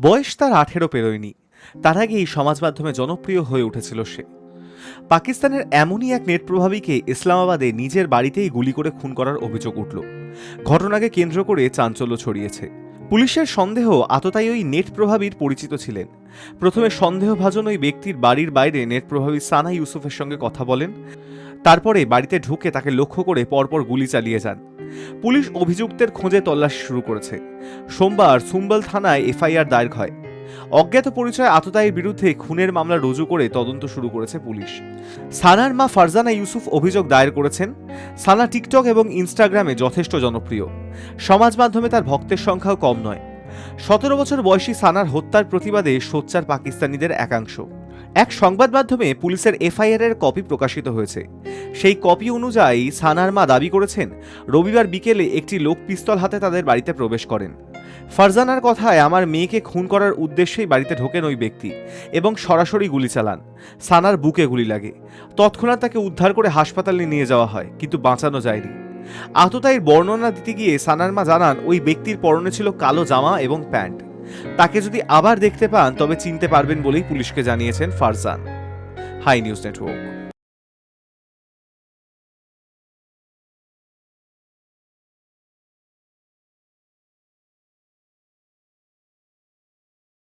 বয়স তার 18 পেরোয়নি। তার আগেই সমাজ মাধ্যমে জনপ্রিয় হয়ে উঠেছিল সে। পাকিস্তানের এমনই এক নেট প্রভাবীকে ইসলামাবাদে নিজের বাড়িতেই গুলি করে খুন করার অভিযোগ উঠল। ঘটনাকে কেন্দ্র করে চাঞ্চল্য ছড়িয়েছে। পুলিশের সন্দেহ আততায়ী ওই নেট প্রভাবীর পরিচিত ছিলেন। প্রথমে সন্দেহভাজন ওই ব্যক্তির বাড়ির বাইরে নেট প্রভাবী সানা ইউসুফের সঙ্গে কথা বলেন। তারপরে বাড়িতে ঢুকে তাকে লক্ষ্য করে পরপর গুলি চালিয়ে যান। পুলিশ অভিযুক্তের খোঁজে তল্লাশি শুরু করেছে। সোমবার সুম্বল থানায় এফআইআর দায়ের হয়। অজ্ঞাত পরিচয় আততায়ীর বিরুদ্ধে খুনের মামলা রুজু করে তদন্ত শুরু করেছে পুলিশ। সানার মা ফারজানা ইউসুফ অভিযোগ দায়ের করেছেন। সানা টিকটক এবং ইনস্টাগ্রামে যথেষ্ট জনপ্রিয়। সমাজ মাধ্যমে তার ভক্তের সংখ্যাও কম নয়। 17 বছর বয়সী সানার হত্যার প্রতিবাদে সোচ্চার পাকিস্তানিদের একাংশ। এক সংবাদ মাধ্যমে পুলিশের এফআইআর এর কপি প্রকাশিত হয়েছে। সেই কপি অনুযায়ী সানার মা দাবি করেছেন, রবিবার বিকেলে একটি লোক পিস্তল হাতে তাদের বাড়িতে প্রবেশ করেন। ফারজানার কথায়, আমার মেয়েকে খুন করার উদ্দেশ্যেই বাড়িতে ঢোকেন ওই ব্যক্তি এবং সরাসরি গুলি চালান। সানার বুকে গুলি লাগে। তৎক্ষণাৎ তাকে উদ্ধার করে হাসপাতালে নিয়ে যাওয়া হয়, কিন্তু বাঁচানো যায়নি। আততায়ীর বর্ণনা দিতে গিয়ে সানার মা জানান, ওই ব্যক্তির পরনে ছিল কালো জামা এবং প্যান্ট। তাকে যদি আবার দেখতে পান তবে চিনতে পারবেন বলেই পুলিশকে জানিয়েছেন ফারজান। High news network.